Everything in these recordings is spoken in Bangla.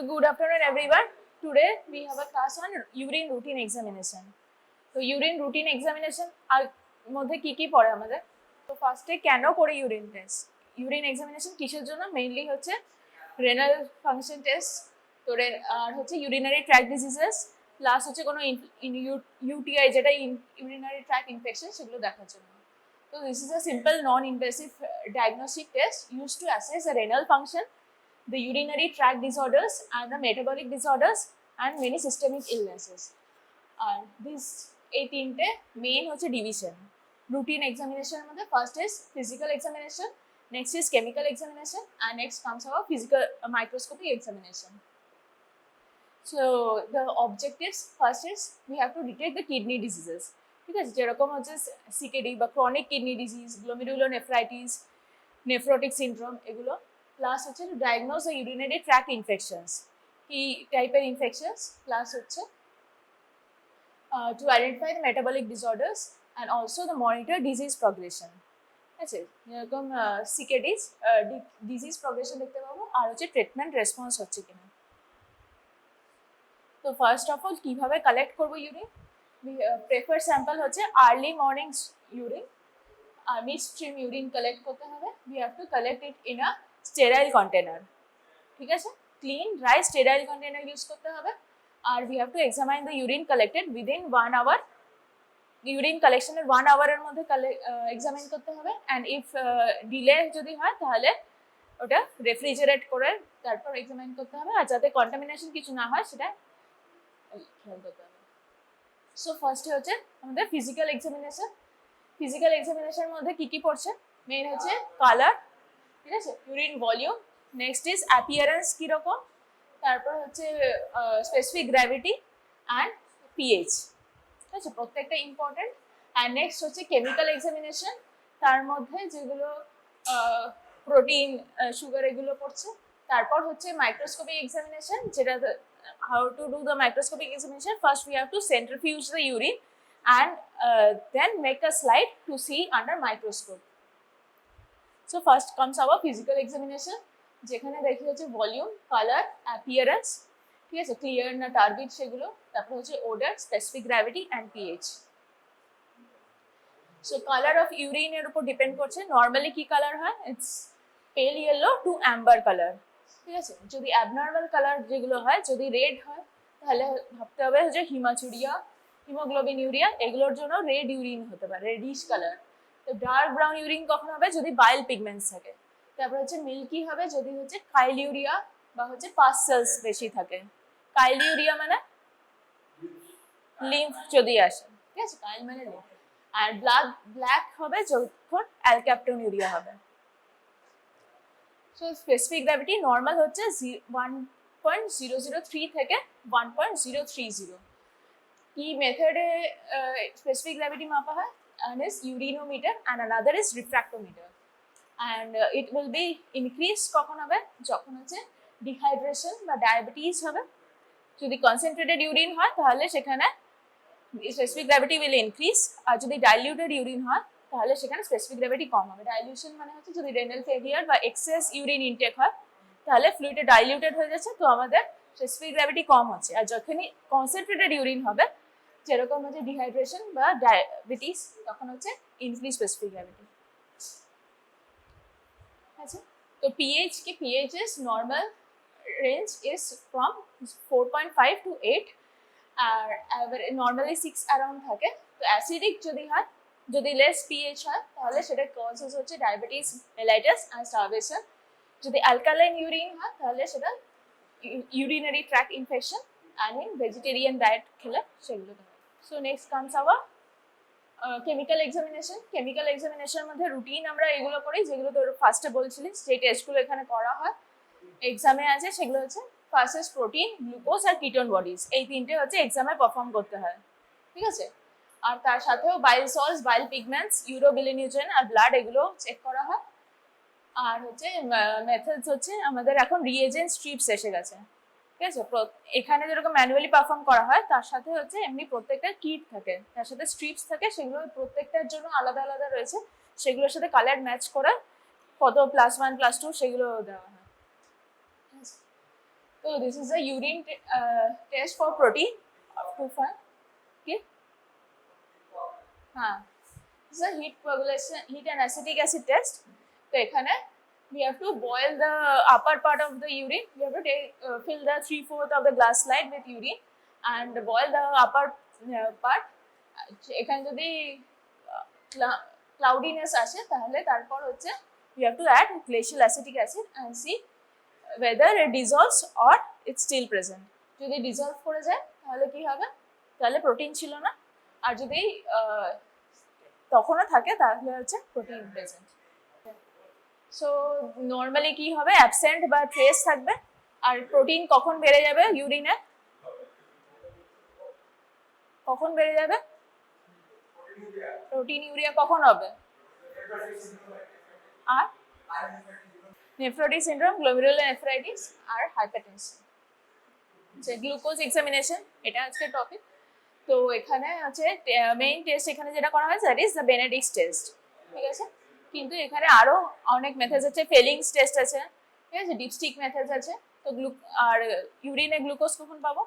So good afternoon everyone. Today we have a class on urine routine examination. So urine routine examination আর মধ্যে কি পড়ে আমাদের? তো ফার্স্টে কেন করে ইউরিন টেস্ট? ইউরিন এক্সামিনেশন কিসের জন্য? মেইনলি হচ্ছে রেনাল ফাংশন টেস্ট, তো আর হচ্ছে ইউরিনারি ট্র্যাক ডিজিজেস, প্লাস হচ্ছে কোনো ইউটিআই যেটা ইউরিনারি ট্র্যাক ইনফেকশন সেগুলো দেখার জন্য। So this is a simple non-invasive diagnostic test used to assess the renal function, the urinary tract disorders and the metabolic disorders and many systemic illnesses. And this 18 main hoche division. Routine examination mode first is physical examination, next is chemical examination, and next comes our physical microscopy examination. So the objectives first is we have to detect the kidney diseases. ঠিক আছে, যেরকম হচ্ছে সিকেডি বা chronic kidney disease, glomerulonephritis, nephrotic syndrome, এগুলো প্লাস হচ্ছে to diagnose the urinary tract infections, কি টাইপের ইনফেকশনস, প্লাস হচ্ছে to identify the metabolic disorders and also the monitor disease progression. ঠিক আছে, যেরকম সিকেডিজ ডিজিজ প্রগ্রেশন দেখতে পাবো, আর হচ্ছে ট্রিটমেন্ট রেসপন্স হচ্ছে কিনা। তো ফার্স্ট অফ অল কীভাবে কালেক্ট করবো ইউরিন? We prefer sample হচ্ছে early morning urine, midstream urine collect করতে হবে। We have to collect it in a sterile container, ঠিক আছে, clean dry sterile container use করতে হবে। আর we have to examine the urine collected within 1 hour, urine collection এর 1 hour এর মধ্যে examine করতে হবে। and if delay যদি হয় তাহলে ওটা রেফ্রিজারেট করে তারপর examine করতে হবে, আর যাতে কন্টামিনেশন কিছু না হয় সেটা খেয়াল করতে হবে। সো ফার্স্টে হচ্ছে আমাদের ফিজিক্যাল এক্সামিনেশন। ফিজিক্যাল এক্সামিনেশনের মধ্যে কি পড়ছে? মেইন হচ্ছে কালার, ঠিক আছে, urine volume, next is appearance কীরকম, তারপর হচ্ছে স্পেসিফিক গ্র্যাভিটি অ্যান্ড পিএইচ, ঠিক আছে, প্রত্যেকটা ইম্পর্টেন্ট। অ্যান্ড নেক্সট হচ্ছে কেমিক্যাল এক্সামিনেশন, তার মধ্যে যেগুলো প্রোটিন, সুগার এগুলো পড়ছে। তারপর হচ্ছে মাইক্রোস্কোপিক এক্সামিনেশন, যেটা how to do the microscopic examination. First we have to centrifuge the urine and then make a slide to see under microscope. So first comes our physical examination, যেখানে দেখি হচ্ছে ভলিউম, কালার, অ্যাপিয়ারেন্স, ঠিক আছে, ক্লিয়ার না টার্বিড সেগুলো, তারপর হচ্ছে order, specific gravity and pH. So colour of urine এর উপর ডিপেন্ড করছে। নর্মালি কি কালার হয়? ইটস পেল ইয়েলো টু অ্যাম্বার কালার, ঠিক আছে। যদি অ্যাবনর্মাল কালার যেগুলো হয়, যদি রেড হয় তাহলে ভাবতে হবে যে হিমাচুরিয়া, হিমোগ্লোবিন ইউরিয়া, এগুলোর জন্য রেড ইউরিন হতে পারে, রেডিশ কালার। তো ডার্ক ব্রাউন ইউরিন কখন হবে? যদি বাইল পিগমেন্টস থাকে। তারপর হচ্ছে মিল্কি হবে যদি হচ্ছে কাইলিউরিয়া বা হচ্ছে পাস সেলস বেশি থাকে। কাইলিউরিয়া মানে লিম্ফ যদি আসে, ঠিক আছে, কাইল মানে লিম্ফ। আর ব্ল্যাক হবে যখন অ্যালক্যাপটোনিউরিয়া হবে। সো স্পেসিফিক গ্র্যাভিটি নর্মাল হচ্ছে 1.003 থেকে 1.030। কি মেথডে স্পেসিফিক গ্র্যাভিটি মাপা হয়? One is urinometer and another is refractometer. And it will be increased কখন হবে? যখন হচ্ছে ডিহাইড্রেশন বা ডায়াবেটিস হবে। যদি কনসেন্ট্রেটেড ইউরিন হয় তাহলে সেখানে স্পেসিফিক গ্র্যাভিটি উইল ইনক্রিজ, আর যদি ডাইলিউটেড ইউরিন হয় তাহলে সেখানে স্পেসিফিক গ্র্যাভিটি কম হবে। ডাইলিউশন মানে হচ্ছে যদি রেনাল ফেলিয়ার বা এক্সেস ইউরিন ইনটেক হয় তাহলে ফ্লুইডে ডাইলিউটেড হয়ে যাচ্ছে, তো আমাদের স্পেসিফিক গ্র্যাভিটি কম হচ্ছে। আর যখনই কনসেন্ট্রেটেড ইউরিন হবে, যেরকম হচ্ছে ডিহাইড্রেশন বা ডায়াবেটিস, তখন হচ্ছে ইনক্রিজ স্পেসিফিক গ্র্যাভিটি। আচ্ছা, তো পিএইচ কি? PH is normal range is from 4.5 to 8, আর নর্মালি 6 অ্যারাউন্ড থাকে। তো অ্যাসিডিক যদি হয়, যদি লেস পিএইচ হয় তাহলে সেটা কজেস হচ্ছে ডায়াবেটিস, মেলাইটাস অ্যান্ড স্টারভেশন। যদি অ্যালকালাইন ইউরিন হয় তাহলে সেটা urinary tract infection, and in vegetarian diet খেলে সেগুলো হয়। So next comes our chemical examination. Chemical এক্সামিনেশনের মধ্যে রুটিন আমরা এগুলো করি যেগুলো তোর ফার্স্টে বলছিলিস, যে টেস্টগুলো এখানে করা হয় এক্সামে আছে, সেগুলো হচ্ছে ফার্স্ট ইজ প্রোটিন, গ্লুকোজ আর কিটোন বডিজ। এই তিনটে হচ্ছে এক্সামে পারফর্ম করতে হয়, ঠিক আছে। আর তার সাথেও বাইল সল্টস, বাইল পিগমেন্টস, ইউরোবিলিনিউজেন আর ব্লাড, এগুলো চেক করা হয়। আর হচ্ছে মেথডস হচ্ছে আমাদের এখন রিএজেন্ট স্ট্রিপস এসে গেছে, ঠিক আছে। এখানে যেরকম ম্যানুয়ালি পারফর্ম করা হয় তার সাথে হচ্ছে এমনি প্রত্যেকটা কিট থাকে, তার সাথে স্ট্রিপস থাকে, সেগুলো প্রত্যেকটার জন্য আলাদা আলাদা রয়েছে। সেগুলোর সাথে কালার ম্যাচ করে কত +1 +2 সেগুলো দেওয়া হয়। So this is a urine test for protein to find. Okay. This is a heat and acetic acid test. So এখানে we have to boil the upper part of the urine. We have to fill the 3/4 of the glass slide with urine and boil the upper part. এখানে যদি cloudiness আসে তাহলে তারপর হচ্ছে we have to add glacial acetic acid and see whether it dissolves or it's still present. যদি dissolve করে যায় তাহলে কি হবে, তাহলে প্রোটিন ছিল না, আর যদি তখনও থাকে তাহলে হচ্ছে প্রোটিন প্রেজেন্ট। সো নর্মালি কি হবে, অ্যাবসেন্ট বা ট্রেস থাকবে। আর প্রোটিন কখন বেড়ে যাবে ইউরিনে, কখন বেড়ে যাবে, প্রোটিন ইউরিয়া কখন হবে, আর নেফ্রোটিক সিনড্রোম, গ্লোমেরুলার নেফ্রাইটিস আর হাইপারটেনশন। গ্লুকোজ এক্সামিনেশন এটা আজকে টপিক। তো এখানে হচ্ছে মেইন টেস্ট এখানে যেটা করা হয় দ্যাট ইজ দ্য বেনেডিক্টস টেস্ট, ঠিক আছে। কিন্তু এখানে আরো অনেক মেথডস আছে, ফেলিংস টেস্ট আছে, ঠিক আছে, ডিপস্টিক মেথডস আছে। তো আর ইউরিনে গ্লুকোজ কখন পাবো,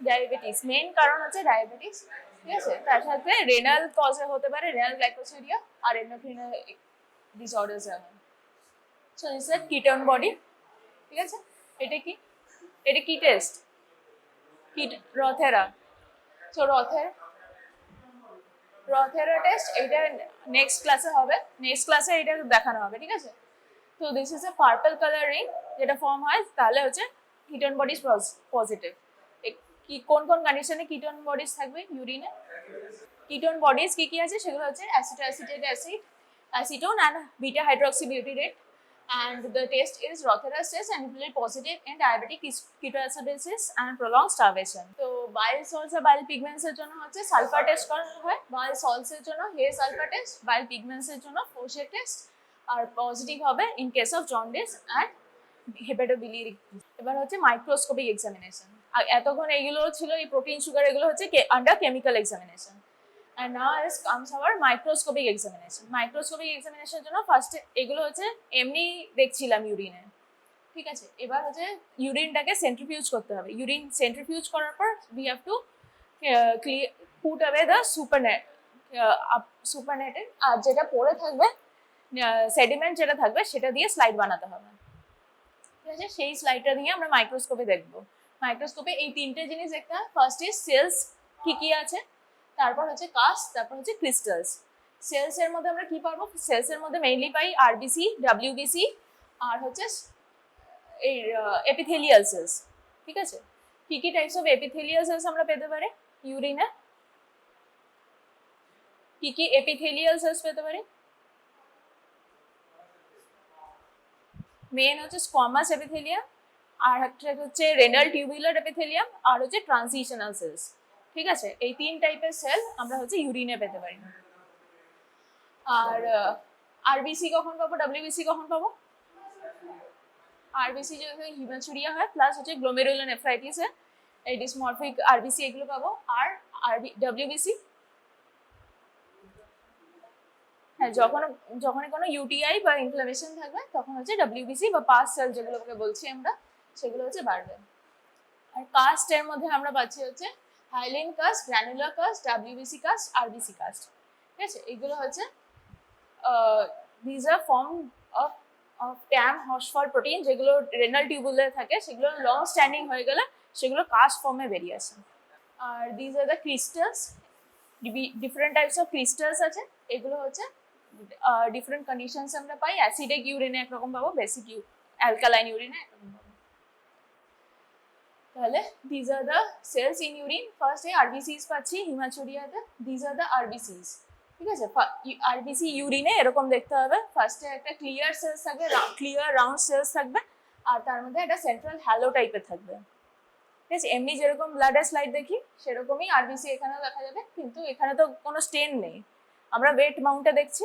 ডায়াবেটিস, মেইন কারণ হচ্ছে ডায়াবেটিস, ঠিক আছে। তার সাথে রেনাল কজে হতে পারে, রেনাল গ্লাইকোসিডিয়া আর এন্ডোক্রিনাল ডিসঅর্ডারস আছে। So this is ketone body, ঠিক আছে। এটা কি টেস্ট, রথেরা। সো রথেরা টেস্ট এটা নেক্সট ক্লাসে হবে, নেক্সট ক্লাসে এটা দেখানো হবে, ঠিক আছে। তো this is a purple colour ring যেটা ফর্ম হয়, তাহলে হচ্ছে কিটোন বডিজ পজিটিভ। কি কোন কোন কন্ডিশনে কিটোন বডিজ থাকবে ইউরিনে? কিটোন বডিজ কি আছে সেগুলো হচ্ছে acetoacetate acid, acetone and beta hydroxybutyrate, and the test is Rothera's test and it will be positive in diabetic ketoacidosis and prolonged starvation. তো bile salts আর bile pigments এর জন্য হচ্ছে সালফার টেস্ট করা হয়, bile salts এর জন্য হে সালফার টেস্ট, bile pigments এর জন্য ফোর্সেট টেস্ট, আর পজিটিভ হবে in case of jaundice and hepatobiliary. এবার হচ্ছে মাইক্রোস্কোপিক এক্সামিনেশন। আর এতক্ষণ এগুলো ছিল এই প্রোটিন সুগার, এগুলো হচ্ছে under chemical examination. And now comes our microscopic examination. Microscopic examination জন্য ফার্স্ট এগুলো হচ্ছে এমনি দেখছিলাম ইউরিনে, ঠিক আছে। এবার হচ্ছে ইউরিনটাকে সেন্ট্রিফিউজ করতে হবে। ইউরিন সেন্ট্রিফিউজ করার পর we have to put away the supernatant, আর যেটা পড়ে থাকবে সেডিমেন্ট যেটা থাকবে সেটা দিয়ে স্লাইড বানাতে হবে, ঠিক আছে। সেই স্লাইডটা দিয়ে আমরা মাইক্রোস্কোপে দেখবো। মাইক্রোস্কোপে এই তিনটে জিনিস দেখতে হয়। ফার্স্ট ইজ সেলস কি আছে, তারপর হচ্ছে কাস্ট, তারপর হচ্ছে ক্রিস্টালস। সেলস এর মধ্যে আমরা কি পাবো, সেলস এর মধ্যে মেইনলি পাই আরবিসি, ডাব্লিউবিসি আর হচ্ছে এই এপিথেলিয়াল সেলস, ঠিক আছে। কি টাইপস অফ এপিথেলিয়াল সেলস আমরা পেতে পারি ইউরিনে, কি এপিথেলিয়াল সেলস পেতে পারি? মেইন হচ্ছে স্কোয়ামাস এপিথেলিয়াম, আর একটা হচ্ছে রেনাল টিউবুলার এপিথেলিয়াম, আর হচ্ছে ট্রানজিশনাল সেলস, ঠিক আছে। এই তিন টাইপের সেল আমরা হচ্ছে ইউরিনে পেতে পারি। আর আরবিসি কখন পাবো, ডাব্লিউবিসি কখন পাবো? আরবিসি যদি হিমাচুরিয়া হয় প্লাস হচ্ছে গ্লোমেরুলার নেফ্রাইটিস হয়, এই ডিসমরফিক আরবিসি এগুলো পাবো। আর ডাব্লিউবিসি হ্যাঁ, যখন কোনো ইউটিআই বা ইনফ্লামেশন থাকবে তখন হচ্ছে ডাব্লিউবিসি বা পাস সেল যেগুলোকে বলছি আমরা, সেগুলো হচ্ছে বাড়বে। আর কাস্ট এর মধ্যে আমরা পাচ্ছি হচ্ছে hyaline cast, granular cast, WBC cast, RBC cast, ঠিক আছে। এগুলো হচ্ছে these are form of TAM Horsfall protein, যেগুলো রেনাল টিউবুলে থাকে, সেগুলো লং স্ট্যান্ডিং হয়ে গেলে সেগুলো কাস্ট ফর্মে বেরিয়ে আসে। আর these are the crystals, different types of crystals আছে। এগুলো হচ্ছে ডিফারেন্ট কন্ডিশনস আমরা পাই। অ্যাসিডিক ইউরিনে একরকম পাবো, বেসিক অ্যালকালাইন ইউরিনে একরকম পাবো। তাহলে these are the cells in urine. ফার্স্টে আরবিসিস পাচ্ছি হিমাচুরিয়াতে, দিজ আর দ্য আরবিসিস, ঠিক আছে। আরবিসি ইউরিনে এরকম দেখতে হবে। ফার্স্টে একটা ক্লিয়ার সেলস থাকবে, ক্লিয়ার রাউন্ড সেলস থাকবে, আর তার মধ্যে একটা সেন্ট্রাল হ্যালো টাইপের থাকবে, ঠিক আছে। এমনি যেরকম ব্লাডের স্লাইড দেখি সেরকমই আরবিসি এখানেও দেখা যাবে, কিন্তু এখানে তো কোনো স্টেন নেই। আমরা ওয়েট মাউন্টে দেখছি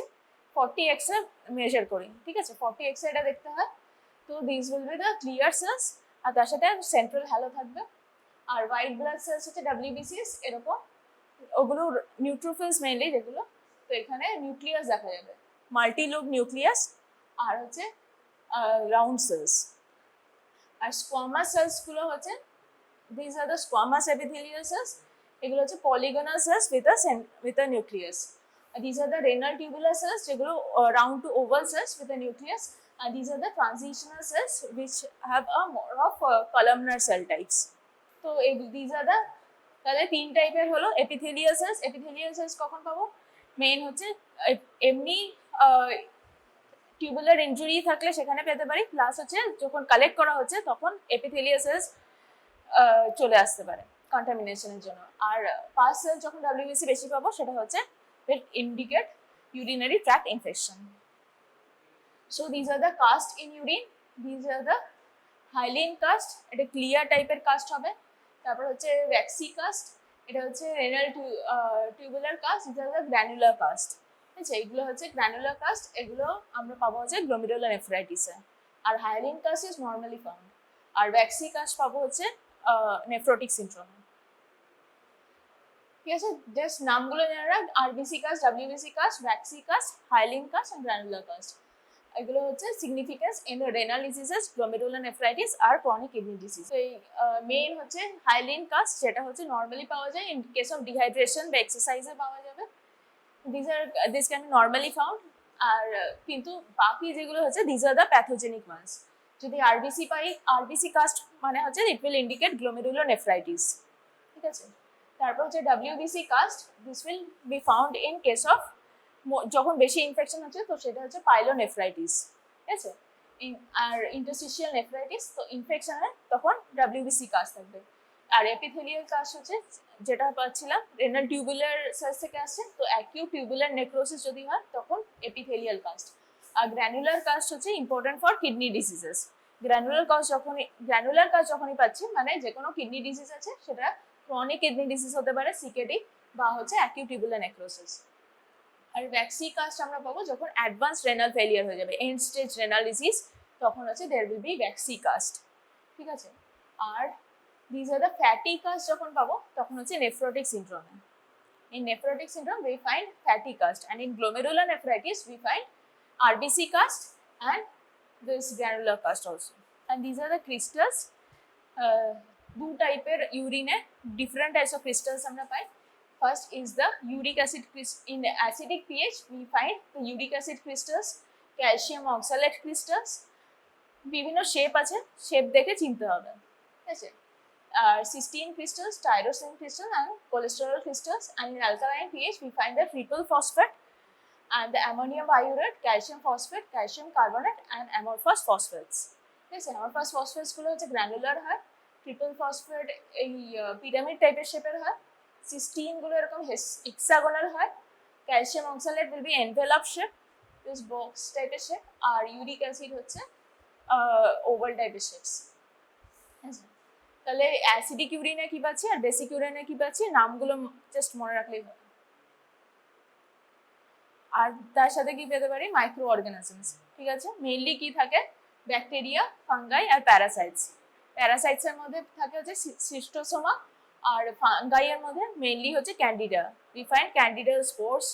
40x এ মেজার করি, ঠিক আছে। 40x এটা দেখতে হয়। তো this will be the clear cells, আর তার সাথে সেন্ট্রাল হ্যালো থাকবে। আর হোয়াইট ব্লাড সেলস হচ্ছে ডাব্লিউবিসিএস এরকম, ওগুলো নিউট্রোফিলস মেইনলি যেগুলো। তো এখানে নিউক্লিয়াস দেখা যাবে, মাল্টিলোব নিউক্লিয়াস, আর হচ্ছে রাউন্ড সেলস। আর স্কোয়ামাস সেলসগুলো হচ্ছে this are the squamous epithelial cells, এগুলো হচ্ছে polygonal cells with a nucleus. These are the renal tubular cells যেগুলো round to oval cells with a nucleus, and these are the transitional cells which have a more of columnar cell types. তো these are the তাহলে 3 টাইপের হলো এপিথেলিয়াল সেলস। এপিথেলিয়াল সেলস কখন পাবো? মেইন হচ্ছে এমনি টিউবুলার ইনজুরি থাকলে সেখানে পেতে পারি, প্লাস হচ্ছে যখন কালেক্ট করা হচ্ছে তখন এপিথেলিয়াল সেলস চলে আসতে পারে কন্টামিনেশনের জন্য। আর পাস সেল যখন ডাব্লিউবিসি বেশি পাবো সেটা হচ্ছে will indicate urinary tract infection. So these are the cast in urine. These are the hyaline cast, এটা ক্লিয়ার টাইপের কাস্ট হবে। তারপর হচ্ছে ভ্যাক্সি কাস্ট, এটা হচ্ছে renal tubular cast, these are the granular cast। ঠিক আছে, এগুলো হচ্ছে গ্র্যানুলার কাস্ট, এগুলো আমরা পাবো হচ্ছে গ্লোমেরুলোনেফ্রাইটিসে। আর hyaline cast is normally found. আর ভ্যাক্সি কাস্ট পাবো হচ্ছে নেফ্রোটিক সিনড্রোমে। ঠিক আছে, জাস্ট নামগুলো জেনে রাখ, RBC cast, WBC cast, waxy cast, hyaline cast and granular cast. এগুলো হচ্ছে significance in renal diseases, glomerulonephritis আর ক্রনিক কিডনি ডিজিজ। এই মেইন হচ্ছে হাইলিন কাস্ট, যেটা হচ্ছে নর্মালি পাওয়া যায় ইন কেস অফ ডিহাইড্রেশন বা এক্সারসাইজে পাওয়া যাবে। This can be normally found. আর কিন্তু বাকি যেগুলো হচ্ছে this are the pathogenic ones. যদি আরবিসি পাই, আরবিসি কাস্ট মানে হচ্ছে ইট উইল ইন্ডিকেট গ্লোমেরুলোনেফ্রাইটিস। ঠিক আছে, তারপর হচ্ছে WBC cast, this will be found in case of যখন বেশি ইনফেকশন হচ্ছে, তো সেটা হচ্ছে পাইলোনেফ্রাইটিস। ঠিক আছে, আর ইন্টারস্টিশিয়াল নেফ্রাইটিস, তো ইনফেকশনে তখন ডাব্লিউবিসি কাস্ট থাকবে। আর এপিথেলিয়াল কাস্ট হচ্ছে যেটা পাচ্ছিলাম রেনাল টিউবুলার সেলস থেকে আসছে, তো অ্যাকিউট টিউবুলার নেক্রোসিস যদি হয় তখন এপিথেলিয়াল কাস্ট। আর গ্র্যানুলার কাস্ট হচ্ছে important for kidney diseases. Granular cast যখনই পাচ্ছি মানে যে কোনো কিডনি ডিজিজ আছে, সেটা ক্রনিক কিডনি ডিজিজ হতে পারে সিকেডি বা হচ্ছে অ্যাকিউট টিউবুলার নেক্রোসিস। আর ভ্যাক্সি কাস্ট আমরা পাবো যখন অ্যাডভান্স রেনাল ফেলিয়ার হয়ে যাবে, এন্ড স্টেজ রেনাল ডিজিজ, তখন হচ্ছে there will be waxy cast. ঠিক আছে, আর this are the fatty cast যখন পাবো তখন হচ্ছে নেফ্রোটিক সিনড্রোমে। In nephrotic syndrome we find fatty cast, and in glomerulonephritis we find RBC cast and this granular cast also. And these are the crystals. দু টাইপের ইউরিনে ডিফারেন্ট টাইপস অফ ক্রিস্টালস আমরা পাই। First is the uric acid in acidic pH we find the uric acid crystals, calcium oxalate crystals, বিভিন্ন শেপ আছে, শেপ দেখে চিনতে হবে। ঠিক আছে, cysteine crystals, tyrosine crystals and cholesterol crystals, and in alkaline pH we find the triple phosphate and the ammonium biurate, calcium phosphate, calcium carbonate and amorphous phosphates. ঠিক আছে, amorphous phosphates গুলো হচ্ছে গ্র্যানুলার হয়, ট্রিপল ফসফেট এই পিরামিড টাইপের শেপের হয়, সিস্টিন গুলো এরকম হেক্সাগোনাল হয়, calcium oxalate will be envelope shape, this box টাইপের শেপ, আর ইউরিক অ্যাসিড হচ্ছে ওভাল টাইপের শেপস। তাহলে অ্যাসিডিক ইউরিনে কি পাচ্ছি আর বেসিক ইউরিনে কি পাচ্ছি, নামগুলো জাস্ট মনে রাখলেই হবে। আর তার সাথে কি পেতে পারি, মাইক্রো অর্গানিজমস। ঠিক আছে, মেইনলি কি থাকে, ব্যাকটেরিয়া, ফাঙ্গাই আর প্যারাসাইটস। প্যারাসাইটসের মধ্যে থাকে হচ্ছে সিস্টোসোমা, আর ফাঙ্গাইয়ের মধ্যে মেইনলি হচ্ছে candida. We find candida spores,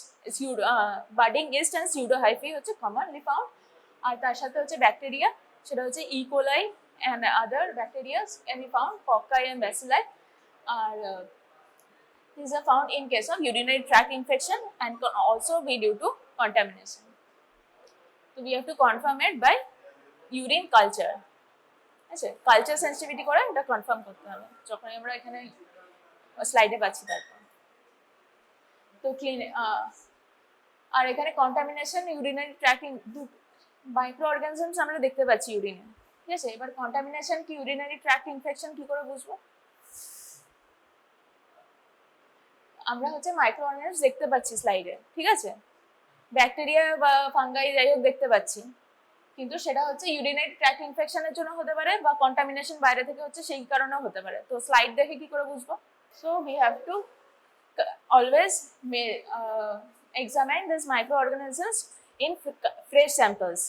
budding yeast and pseudohyphae হচ্ছে কমনলি ফাউন্ড। আর তার সাথে হচ্ছে ব্যাকটেরিয়া, সেটা হচ্ছে E. coli and other bacteria can be found, cocci and bacilli are these are found in case of urinary tract infection and can also be due to contamination. So we have to confirm it by urine culture. আচ্ছা, কালচার সেন্সিটিভিটি করে এটা কনফার্ম করতে হবে যখন আমরা এখানে স্লাইডে পাচ্ছি। তারপর তো ক্লিন, আর এখানে contamination urinary tract, micro organisms আমরা দেখতে পাচ্ছি ইউরিনে। ঠিক আছে, এবার কন্টামিনেশন কি ইউরিনারি ট্র্যাক্ট ইনফেকশন কি করে বুঝবো? আমরা হচ্ছে মাইক্রো অর্গানিজমস দেখতে পাচ্ছি স্লাইডে, ঠিক আছে, ব্যাকটেরিয়া বা ফাঙ্গাই যাই হোক দেখতে পাচ্ছি, কিন্তু সেটা হচ্ছে ইউরিনারি ট্র্যাক্ট ইনফেকশনের জন্য হতে পারে বা কন্টামিনেশন বাইরে থেকে হচ্ছে সেই কারণেও হতে পারে। তো স্লাইড দেখে কি করে বুঝবো? So we have to always examine these microorganisms in fresh samples.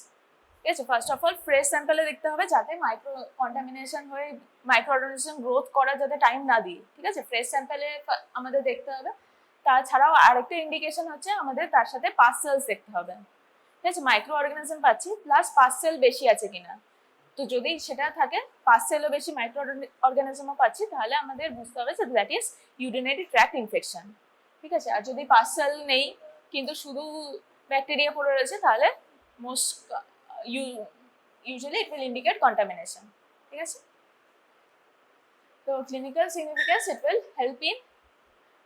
ঠিক আছে, ফার্স্ট অফ অল ফ্রেশ স্যাম্পলে দেখতে হবে যাতে মাইক্রো কন্টামিনেশন হয়ে মাইক্রো অর্গানিজম গ্রোথ করার যাতে টাইম না দিই। ঠিক আছে, ফ্রেশ স্যাম্পলে আমাদের দেখতে হবে। তাছাড়াও আরেকটা ইন্ডিকেশন হচ্ছে আমাদের তার সাথে পাস সেলস দেখতে হবে। ঠিক আছে, মাইক্রো অর্গানিজম পাচ্ছি প্লাস পাস সেল বেশি আছে কিনা। তো যদি সেটা থাকে 5 সেলও বেশি মাইক্রো অর্গানিজমও পাচ্ছি, তাহলে আমাদের বুঝতে হবে যে that is urinary tract infection. ঠিক আছে, আর যদি 5 সেল নেই কিন্তু শুধু ব্যাকটেরিয়া পড়ে রয়েছে, তাহলে most usually it will indicate contamination. ঠিক আছে, তো clinical significance, it will help in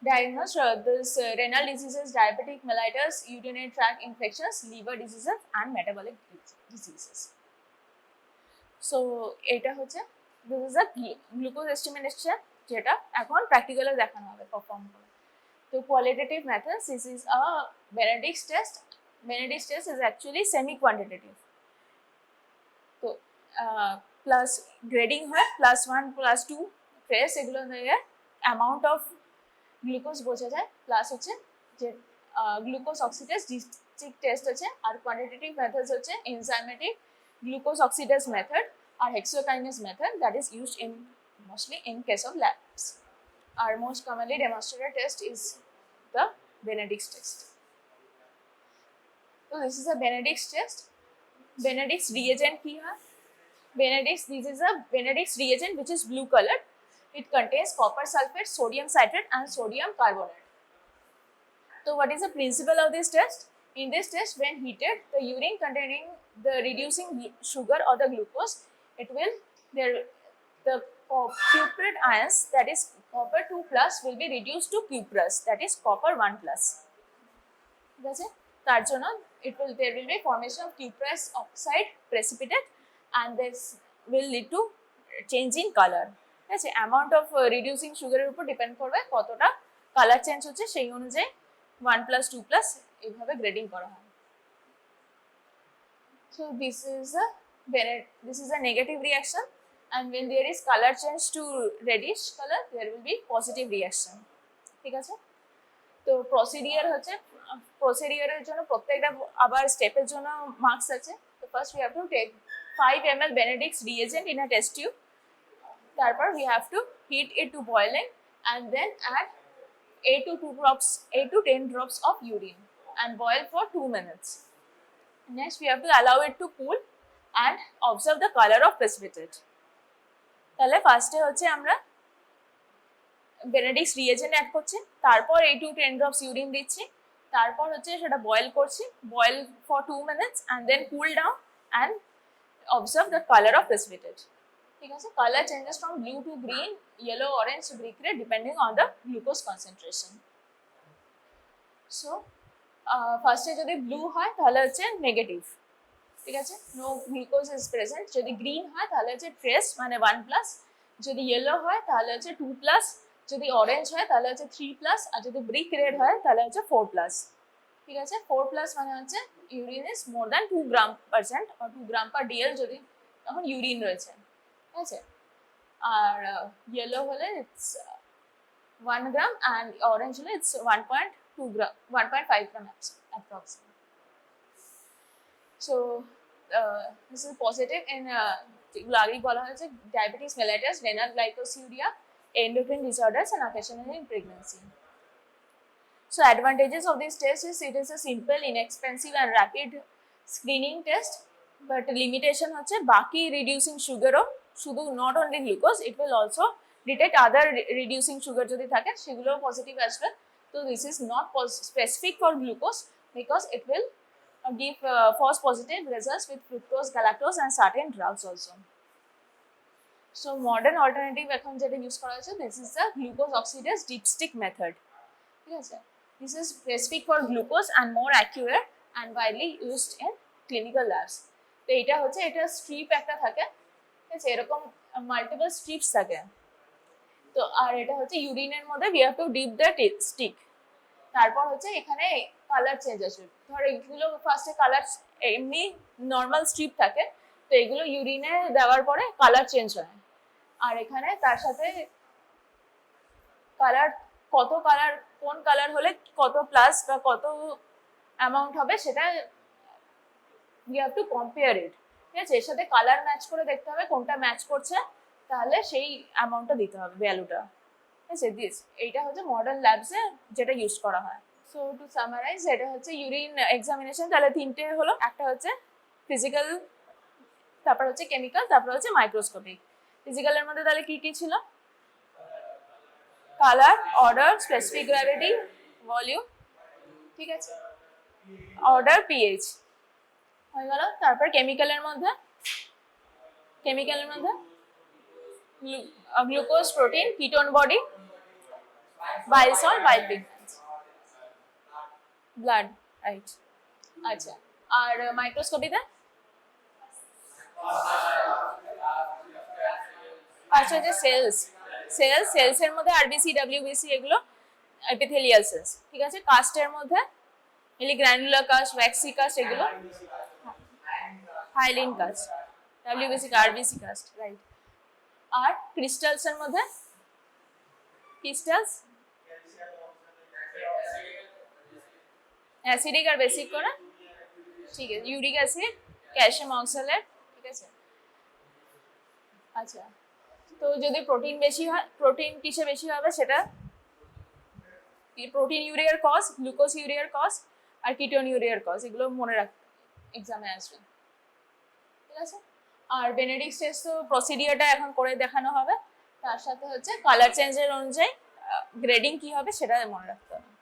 diagnose this renal diseases, diabetic mellitus, urinary tract infections, liver diseases and metabolic diseases. So এটা হচ্ছে this is a glucose estimation, যেটা এখন প্র্যাকটিক্যালে দেখানো হবে পারফর্ম করে। তো qualitative methods, this is a Benedict's test. Benedict's test is actually semi quantitative. তো প্লাস গ্রেডিং হয় +1 +2 ফেস, এগুলো দিয়ে অ্যামাউন্ট অফ গ্লুকোজ বোঝা যায়, প্লাস হচ্ছে যে গ্লুকোজ অক্সিডেজ ডিস্ট্রিক টেস্ট আছে, আর কোয়ান্টিটেটিভ মেথডস হচ্ছে এনজাইমেটিক গ্লুকোজ অক্সিডেজ মেথড আর hexokinase method, that is used in mostly in case of labs. Our most commonly demonstrated test is the Benedict's test. So this is a Benedict's test. Benedict's reagent কি হয়? Benedict's, this is a Benedict's reagent which is blue colored. It contains copper sulfate, sodium citrate and sodium carbonate. So what is the principle of this test? In this test, when heated, the urine containing the reducing sugar or the glucose, it will, the cuprid ions, that is copper 2 plus, will be reduced to cuprous, that is copper 1 plus. ঠিক আছে, তার জন্য there will be formation of cuprous oxide precipitate, and this will lead to change in color. ঠিক আছে, অ্যামাউন্ট অফ রিডিউসিং সুগারের উপর ডিপেন্ড করবে কতটা কালার চেঞ্জ হচ্ছে, সেই অনুযায়ী 1 plus 2 plus এইভাবে গ্রেডিং করা হয়। So this is a negative reaction, and when there is color change to reddish color, there will be positive reaction. ঠিক আছে, তো প্রসিডিওর হচ্ছে, প্রসিডিওরের জন্য প্রত্যেকটা আবার স্টেপের জন্য মার্কস আছে। তো first we have to take 5 ml Benedict's reagent in a test tube. তারপর we have to heat it to boiling and then add 8 to 10 drops of urine and boil for 2 minutes. Next we have to allow it to cool and observe the color of precipitate. তাহলে ফার্স্টে হচ্ছে আমরা Benedict's reagent অ্যাড করছি, তারপর 8 to 10 drops urine দিচ্ছি, তারপর হচ্ছে সেটা বয়েল করছি, boil for 2 minutes and then cool down and observe the color of precipitate. ঠিক আছে, color changes from blue to green, yellow, orange to brick red depending on the glucose concentration. So ফার্স্টে যদি ব্লু হয় তাহলে হচ্ছে নেগেটিভ, ঠিক আছে, নো গ্লুকোজ ইজ প্রেজেন্ট। যদি গ্রিন হয় তাহলে হচ্ছে ট্রেস মানে 1 প্লাস, যদি ইয়েলো হয় তাহলে হচ্ছে 2 প্লাস, যদি অরেঞ্জ হয় তাহলে হচ্ছে 3 প্লাস, আর যদি ব্রিক রেড হয় তাহলে হচ্ছে 4 প্লাস। ঠিক আছে, 4 প্লাস মানে হচ্ছে urine is more than 2 gram% or 2 gram per DL, যদি তখন ইউরিন রয়েছে। ঠিক আছে, আর ইয়েলো হলে ইটস 1 গ্রাম and অরেঞ্জ হলে it's 1.2 gram, 1.5 gram approximately. So this is positive in যেগুলো আগেই বলা হয়েছে, diabetes mellitus, renal glycosuria, endocrine disorders and occasionally in pregnancy. So advantages of this test is it is a simple, inexpensive and rapid screening test, but limitation হচ্ছে বাকি reducing sugar ও শুধু not only glucose, it will also detect other reducing sugar যদি থাকে সেগুলো পজিটিভ আসবে। So this is not specific for glucose because it will give false positive results with fructose, galactose and certain drugs also. So modern alternative এখন যেটা ইউজ করা হচ্ছে, this is the glucose oxidase dipstick method. ঠিক আছে, this is specific for glucose and more accurate and widely used in clinical labs. তো এটা হচ্ছে, এটা স্ট্রিপ একটা থাকে, ঠিক আছে, এরকম মাল্টিপল স্ট্রিপস থাকে। তো আর এটা হচ্ছে ইউরিনের মধ্যে we have to dip the stick, তারপর হচ্ছে এখানে কালার চেঞ্জ আসবে। ধর এগুলো ফার্স্টে কালার এমনি নর্মাল স্ট্রিপ থাকে, তো এগুলো ইউরিনে দেওয়ার পরে কালার চেঞ্জ হয়, আর এখানে তার সাথে কালার কত কালার, কোন কালার হলে কত প্লাস বা কত অ্যামাউন্ট হবে সেটা we have to compare it. ঠিক আছে, এর সাথে কালার ম্যাচ করে দেখতে হবে কোনটা ম্যাচ করছে, তাহলে সেই অ্যামাউন্টটা দিতে হবে, ভ্যালুটা। ঠিক আছে, এইটা হচ্ছে মডার্ন ল্যাবসে যেটা ইউজ করা হয়। সো টু সামারাইজ, এটা হচ্ছে ইউরিন এক্সামিনেশন, তাহলে তিনটে হলো, একটা হচ্ছে ফিজিক্যাল তারপর হচ্ছে কেমিক্যাল, তারপর হচ্ছে মাইক্রোস্কোপিক। ফিজিক্যালের মধ্যে তাহলে কি কি ছিল? Colour, order, specific gravity, volume, ঠিক আছে, অর্ডার, পিএইচ হয়ে গেল। তারপর কেমিক্যালের মধ্যে glucose, protein, ketone body, bile salt, bile pigments, blood, right? আচ্ছা, আর মাইক্রোস্কোপিতে ফার্স্ট হচ্ছে সেলসের মধ্যে আরবিসি, ডাব্লিউবিসি, এগুলো এপিথেলিয়াল সেলস, ঠিক আছে। কাস্টের মধ্যে mainly granular cast, waxy cast, এগুলো hyaline cast, WBC, RBC cast, right. আর ক্রিস্টালসের মধ্যে ক্রিস্টালস অ্যাসিডিক আর বেসিক করে, ঠিক আছে, ইউরিক অ্যাসিড, ক্যালসিয়াম অক্সালেট, ঠিক আছে। আচ্ছা, তো যদি প্রোটিন বেশি হয়, প্রোটিন কিসে বেশি হবে সেটা প্রোটিন ইউরিয়ার কজ, গ্লুকোজ ইউরিয়ার কজ, আর কিটোন ইউরিয়ার কজ, এগুলো মনে রাখতে এক্সামে আসবে, ঠিক আছে। আর বেনেডিক্ট টেস্ট তো প্রসিডিওরটা এখন করে দেখানো হবে, তার সাথে হচ্ছে কালার চেঞ্জের অনুযায়ী গ্রেডিং কি হবে সেটা মনে রাখতে হবে।